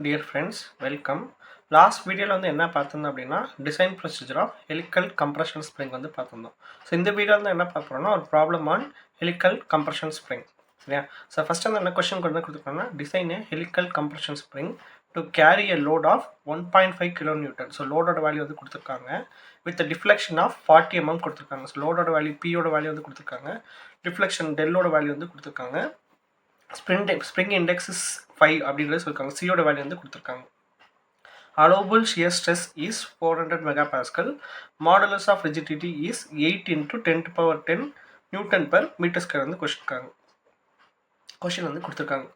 Dear friends, welcome. Last வீடியோவில் வந்து என்ன பார்த்துருந்தோம் அப்படின்னா design procedure of helical compression spring வந்து பார்த்துருந்தோம். ஸோ இந்த வீடியோவில் வந்து என்ன பார்க்குறோம்னா ஒரு problem on helical compression spring. சரியா? ஸோ ஃபஸ்ட் வந்து என்ன கொஸ்டின் கொண்டு கொடுத்துருக்காங்கன்னா design helical compression spring to carry a load of 1.5 kN. So லோடோட வேல்யூ வந்து கொடுத்துருக்காங்க வித் டிஃப்ளெக்ஷன் ஆஃப் 40 mm கொடுத்துருக்காங்க. ஸோ லோடோட வேல்யூ பியோட வேல்யூ வந்து கொடுத்துருக்காங்க, டிஃப்ளெக்ஷன் டெல்லோட வேல்யூ வந்து கொடுத்துருக்காங்க, ஸ்ப்ரிங் இண்டெக்ஸ் இஸ் 5 அப்படின்றது சொல்லியிருக்காங்க, சியோட வேல்யூ வந்து கொடுத்துருக்காங்க. Allowable shear stress is 400 megapascal. Modulus of rigidity is 8 into 10 to power 10 Newton per meter square வந்து கொஸ்டின் வந்து கொடுத்துருக்காங்க.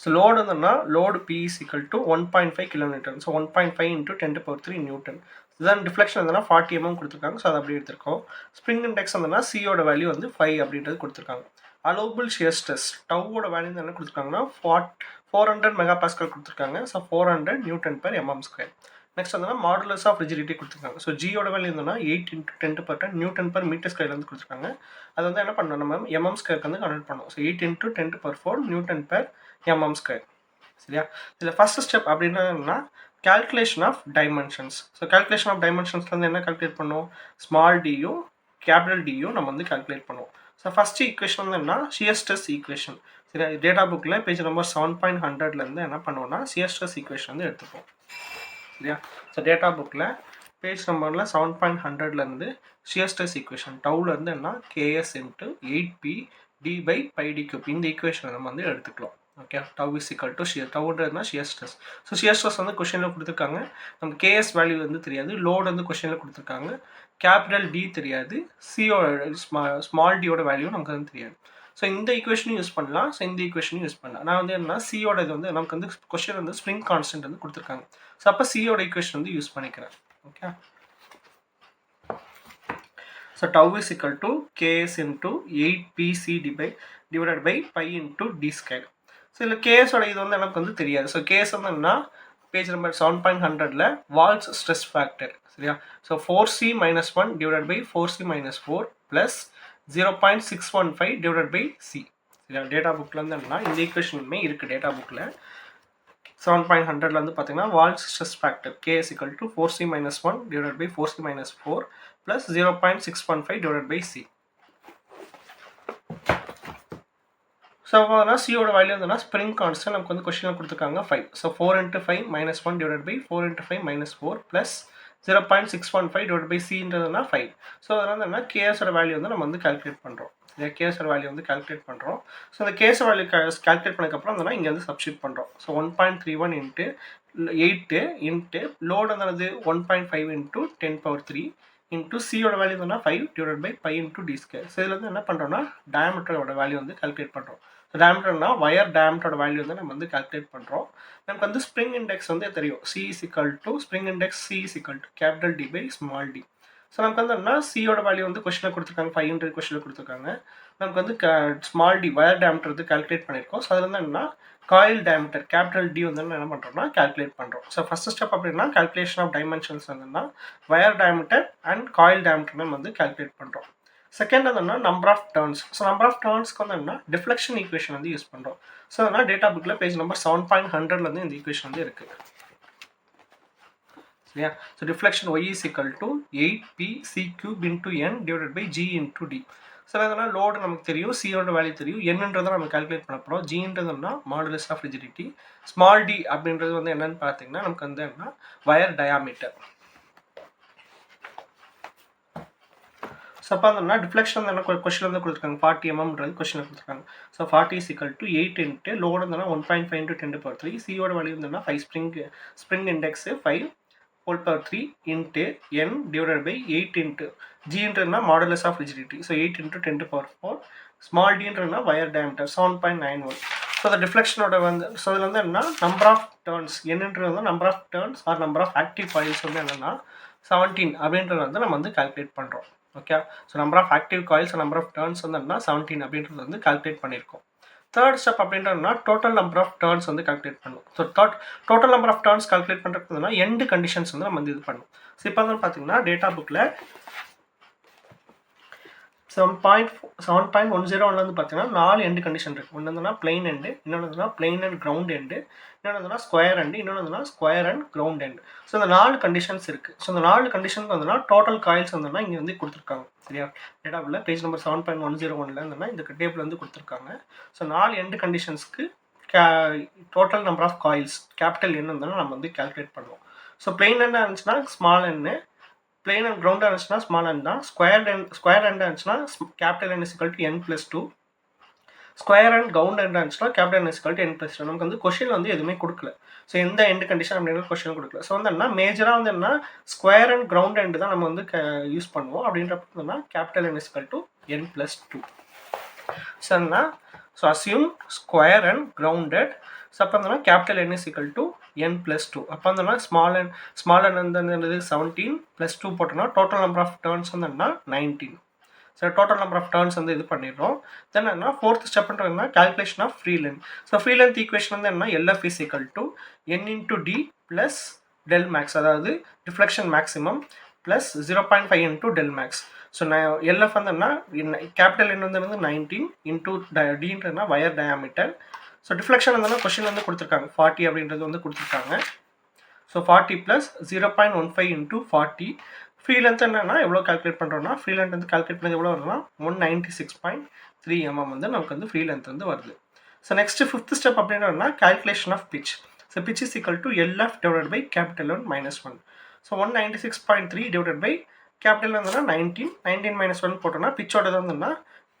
ஸோ லோடு வந்துன்னா load P is equal to 1.5 kN. So 1.5 into 10 to power 3 Newton. இதுதான் deflection வந்துன்னா 40 mm கொடுத்துருக்காங்க. So அதை அப்படி எடுத்திருக்கோம். ஸ்ப்ரிங் இண்டெக்ஸ் வந்துன்னா சியோட வேல்யூ வந்து 5 அப்படின்றது கொடுத்துருக்காங்க. அலோபிள் ஷியர் ஸ்ட்ரெஸ் டவ்வோட வேல்யூ என்ன கொடுத்துருக்காங்கன்னா 400 மெகாபாஸ்கல் கொடுத்துருக்காங்க. So 400 newton per mm square. Next வந்து மாடுலஸ் ஆஃப் ரிஜிடிட்டி கொடுத்துருக்காங்க. ஸோ ஜியோட வேல்யூ இருந்தோம்னா 8 into 10 to power 10 newton per metre square வந்து கொடுத்துருக்காங்க. அது வந்து என்ன பண்ணணும், நம்ம mm ஸ்கொயருக்கு வந்து கன்வெர்ட் பண்ணணும். So 8 into 10 to power 4 newton per mm square. சரியா? இதில் ஃபர்ஸ்ட் ஸ்டெப் அப்படின்னா என்னன்னா calculation of dimensions. So calculation of டைமென்ஷன்ஸ்ல வந்து என்ன கால்குலேட் பண்ணுவோம், ஸ்மால் டியும் கேபிட்டல் டியும் நம்ம வந்து கால்குலேட் பண்ணுவோம். ஸோ ஃபஸ்ட் ஈக்குவேஷன் வந்து என்ன, ஷியர் ஸ்ட்ரெஸ் ஈக்குவேஷன். சரியா? டேட்டா புக்கில் பேஜ் நம்பர் 7.100 என்ன பண்ணுவோம்னா ஷியர் ஸ்ட்ரெஸ் ஈக்குவேஷன் வந்து எடுத்துப்போம். சரியா? ஸோ டேட்டா புக்கில் பேஜ் நம்பரில் 7.100 ஷியர் ஸ்ட்ரெஸ் ஈக்குவேஷன் டவுலேருந்து என்ன KS into 8P d/πd3 இந்த ஈக்குவேஷனை நம்ம வந்து எடுத்துக்கலாம். Okay, tau is equal to shear, டவுன்றதுனா shear stress. So shear stress வந்து கொஸ்டினில் கொடுத்துருக்காங்க. நமக்கு KS வேல்யூ வந்து தெரியாது, லோடு வந்து கொஸ்டினில் கொடுத்துருக்காங்க, கேபிட்டல் D தெரியாது, சியோட ஸ்மால் டியோட வேல்யூ நமக்கு வந்து தெரியாது. ஸோ இந்த ஈக்குவேஷனும் யூஸ் பண்ணலாம், ஸோ இந்த ஈக்குவேஷனும் யூஸ் பண்ணலாம். நான் வந்து என்ன சியோட இது வந்து நமக்கு வந்து கொஸ்டின் வந்து ஸ்ப்ரிங் கான்ஸ்டன்ட் வந்து கொடுத்துருக்காங்க. ஸோ அப்போ சியோட ஈக்குவேஷன் வந்து யூஸ் பண்ணிக்கிறேன். Okay, so tau is equal to KS into 8PC divided by pi into D square. So இதில் கேஸோட இது வந்து எனக்கு வந்து தெரியாது. ஸோ கேஸ் வந்து என்ன, page number 7.100 Wahl's stress factor. சரியா? So 4C - 1 divided by 4C - 4 plus 0.615 divided by C. சரியா? டேட்டா புக்கில் வந்து என்னன்னா இந்த ஈக்குவேஷனுமே இருக்குது டேட்டா புக்கில். 7.100 வந்து பார்த்தீங்கன்னா Wahl's stress factor KS equal to 4C - 1 divided by 4C - 4 plus 0.615 divided by C. So அப்போனா சியோட வேல்யூ வந்துன்னா ஸ்ப்ரிங் கான்ஸ்டன்ட் நமக்கு வந்து கொஸ்டினில் கொடுத்துருக்காங்க 5. So 4 into 5 - 1 divided by 4 into 5 - 4 plus 0.615 divided by Cன்றதுனா 5. So அதனால் என்ன கேஸோட வேல்யூ வந்து நம்ம வந்து கால்குலேட் பண்ணுறோம். இந்த கேஸோட வேல்யூ வந்து கால்குலேட் பண்ணுறோம். ஸோ இந்த கேஸ் வேல்யூ கால்குலேட் பண்ணதுக்கப்புறம் வந்து இங்கே வந்து சப்ஸ்டியூட் பண்ணுறோம். ஸோ 1.31 into 8 into லோடு வந்து 1.5 into 10 power 3 into சியோட வேல்யூ வந்து 5 divided by pi into D square. So இதில் வந்து என்ன பண்ணுறோம்னா டயாமீட்டரோட வேல்யூ வந்து கால்குலேட் பண்ணுறோம். ஸோ டயாமீட்டர்னா வயர் டயாமீட்டரோட வேல்யூ வந்து நம்ம வந்து கால்குலேட் பண்ணுறோம். நமக்கு வந்து ஸ்ப்ரிங் இண்டெக்ஸ் வந்து தெரியும், C is equal to spring index C is equal to capital D by small d. So நமக்கு வந்து என்ன சியோட வேல்யூ வந்து கொஸ்டினில் கொடுத்துருக்காங்க, 500 கொஸ்டினில் கொடுத்துருக்காங்க. நமக்கு வந்து ஸ்மால் டி வயர் டயாமீட்டர் வந்து கால்குலேட் பண்ணியிருக்கோம். ஸோ அதில் வந்து என்ன காயில் டயாமீட்டர் கேபிட்டல் D வந்து என்ன பண்ணுறோம்னா கால்குலேட் பண்ணுறோம். ஸோ ஃபர்ஸ்ட் ஸ்டெப் அப்படின்னா கால்குலேஷன் ஆஃப் டைமென்ஷன்ஸ் வந்துன்னா wire diameter and coil diameter நம்ம வந்து கால்குலேட் பண்ணுறோம். செகண்ட் வந்து number of turns. So number of டர்ன்ஸ்க்கு வந்து என்ன டிஃப்ளெக்ஷன் ஈக்குவேஷன் வந்து யூஸ் பண்ணுறோம். ஸோ அதனால் டேட்டா புக்கில் பேஜ் நம்பர் 7.100 வந்து இந்த ஈக்குவேஷன் வந்து இருக்குது. சரியா? So deflection Y is equal to 8PC³ into N divided by G into D. So அதனால் லோடு நமக்கு தெரியும், சியோட வேல்யூ தெரியும், என்னன்றதை நம்ம கால்குலேட் பண்ண போகிறோம். ஜின்றதுன்னா modulus of rigidity, small d அப்படின்றது வந்து என்னன்னு பார்த்தீங்கன்னா நமக்கு வந்து என்ன வயர் டயாமீட்டர். ஸோ அப்போ வந்து டிஃப்ளெக்ஷன் வந்து என்ன கொஸ்டின் வந்து கொடுத்துருக்காங்க 40 mmன்றது கொஸ்டின் கொடுத்துருக்காங்க. So 40 is equal to 8 into load வந்து 1.5 into 10 to power 3, சியோட வேல்யூ வந்து 5 spring index 5 whole power 3 into N divided by 8 into Gன்றதுனா modulus of rigidity. So 8 into 10 to power 4 small டின்றதுனா வயர் டயாமீட்டர் 7.91. ஸோ அந்த டிஃப்ளெக்ஷனோட வந்து so இதில் வந்து என்னன்னா நம்பர் ஆஃப் டர்ன்ஸ் என்னன்றது வந்து number of turns or number of active coils வந்து என்னன்னா 17 அப்படின்றது வந்து நம்ம வந்து கால்குலேட் பண்ணுறோம். Okay, so number of active coils number of turns வந்து என்ன 17 அப்படின்றது வந்து கால்குலேட் பண்ணியிருக்கோம். தேர்ட் ஸ்டெப் அப்படின்றதுனா டோட்டல் நம்பர் ஆஃப் டர்ன்ஸ் வந்து கால்குலேட் பண்ணுவோம். So total number of turns calculate பண்ணுறதுனா எண்டு கண்டிஷன்ஸ் வந்து நம்ம வந்து இது பண்ணுவோம். ஸோ இப்போ வந்து பார்த்தீங்கன்னா டேட்டா புக்கில் 7.10 வந்து பார்த்தீங்கன்னா 4 எண்டு கண்டிஷன் இருக்குது. ஒன்று வந்துன்னா பிளெயின் எண்டு, இன்னொன்று வந்துன்னா பிளெயின் அண்ட் கிரவுண்ட் எண்டு, இன்னொன்று வந்துன்னா ஸ்கொயர் எண்டு, இன்னொன்று வந்துன்னா square and ground end. So இந்த 4 கண்டிஷன்ஸ் இருக்குது. ஸோ இந்த 4 கண்டிஷனுக்கு வந்துன்னா டோட்டல் காயில்ஸ் வந்துன்னா இங்கே வந்து கொடுத்துருக்காங்க. சரியா, டேட்டாவில் பேஜ் நம்பர் 7.101 இருந்ததுன்னா இந்த டேபிள் வந்து கொடுத்துருக்காங்க. ஸோ 4 எண்டு கண்டிஷன்ஸ்க்கு total number of coils capital N வந்து நம்ம வந்து கால்குலேட் பண்ணுவோம். ஸோ பிளெயின் எண்டாக இருந்துச்சுன்னா ஸ்மால் எண்ணு, பிளெயின் அண்ட் கிரவுண்டாக இருந்துச்சுன்னா ஸ்மால் என் தான், ஸ்கொயர் எண்டாக இருந்துச்சுன்னா capital N is equal to n+2, square and ground எண்டாக இருந்துச்சுன்னா capital N is equal to n+2. நமக்கு வந்து கொஷின் வந்து எதுவுமே கொடுக்கல. ஸோ எந்த எண்டு கண்டிஷன் அப்படிங்கிற கொஷின் கொடுக்கல. ஸோ வந்து என்ன மேஜராக வந்து என்ன ஸ்கொயர் அண்ட் கிரவுண்ட் எண்டு தான் நம்ம வந்து யூஸ் பண்ணுவோம். அப்படின்றப்ப capital N is equal to n+2. So என்ன, so assume square and grounded. So அப்போ வந்து capital N is equal to n+2. அப்போ வந்து ஸ்மால் என் வந்து 17 + 2 போட்டோம்னா டோட்டல் நம்பர் ஆஃப் டர்ன்ஸ் வந்து என்ன 19. So total number of turns வந்து இது பண்ணிடுறோம். தென் என்ன ஃபோர்த் ஸ்டெப்ன்றதுனா calculation of free length. So free length equation வந்து என்ன LF is equal to n × d plus del max, அதாவது deflection maximum plus 0.5 × del max. So LF வந்து என்ன கேபிட்டல் என் வந்து 19 × dன்றதுனா வயர் டயாமீட்டர். ஸோ டிஃப்ளெக்ஷன் வந்து question வந்து கொடுத்துருக்காங்க 40 அப்படின்றது வந்து கொடுத்துருக்காங்க. ஸோ 40 + 0.15 × 40. ஃப்ரீ லென்த் என்னன்னா எவ்வளோ கால்குலேட் பண்ணுறோம்னா ஃப்ரீ லென்த் வந்து கால்குலேட் பண்ணி எவ்வளோ வருதுன்னா 196.3 mm வந்து நமக்கு வந்து ஃப்ரீ லென்த் வந்து வருது. ஸோ நெக்ஸ்ட் ஃபிஃப்த் ஸ்டெப் அப்படின்னா calculation of pitch. So pitch is equal to LF divided by capital N - 1. So 196.3 divided by capital வந்துன்னா 19 - 1 போட்டோம்னா பிச்சோட வந்துன்னா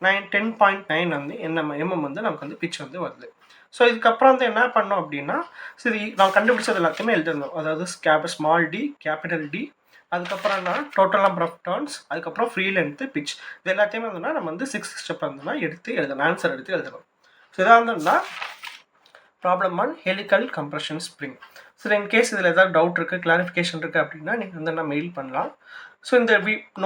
10.9 வந்து mm வந்து நமக்கு வந்து பிச் வந்து வருது. ஸோ இதுக்கப்புறம் வந்து என்ன பண்ணோம் அப்படின்னா சரி நான் கண்டுபிடிச்சது எல்லாத்தையுமே எழுதிருந்தோம். அதாவது ஸ்மால் டி, கேபிட்டல் டி, அதுக்கப்புறம் என்ன டோட்டல் நம்பர் ஆஃப் டர்ன்ஸ், அதுக்கப்புறம் ஃப்ரீ லென்த்து, பிச், இது எல்லாத்தையுமே வந்துன்னா நம்ம வந்து 6 ஸ்டெப் வந்துன்னா எடுத்து எழுதணும், ஆன்சர் எடுத்து எழுதணும். ஸோ இதாக வந்துன்னா problem on helical compression spring. So in case இதில் ஏதாவது டவுட் இருக்குது, கிளாரிஃபிகேஷன் இருக்குது அப்படின்னா நீங்கள் வந்து நான் மெயில் பண்ணலாம். ஸோ இந்த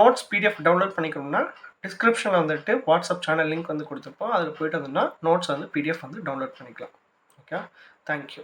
நோட்ஸ் PDF டவுன்லோட் பண்ணிக்கணும்னா டிஸ்கிரிப்ஷனில் வந்துட்டு வாட்ஸ்அப் சேனல் லிங்க் வந்து கொடுத்துருப்போம். அதில் போய்ட்டு வந்துன்னா நோட்ஸ் வந்து PDF வந்து டவுன்லோட் பண்ணிக்கலாம். Okay, thank you.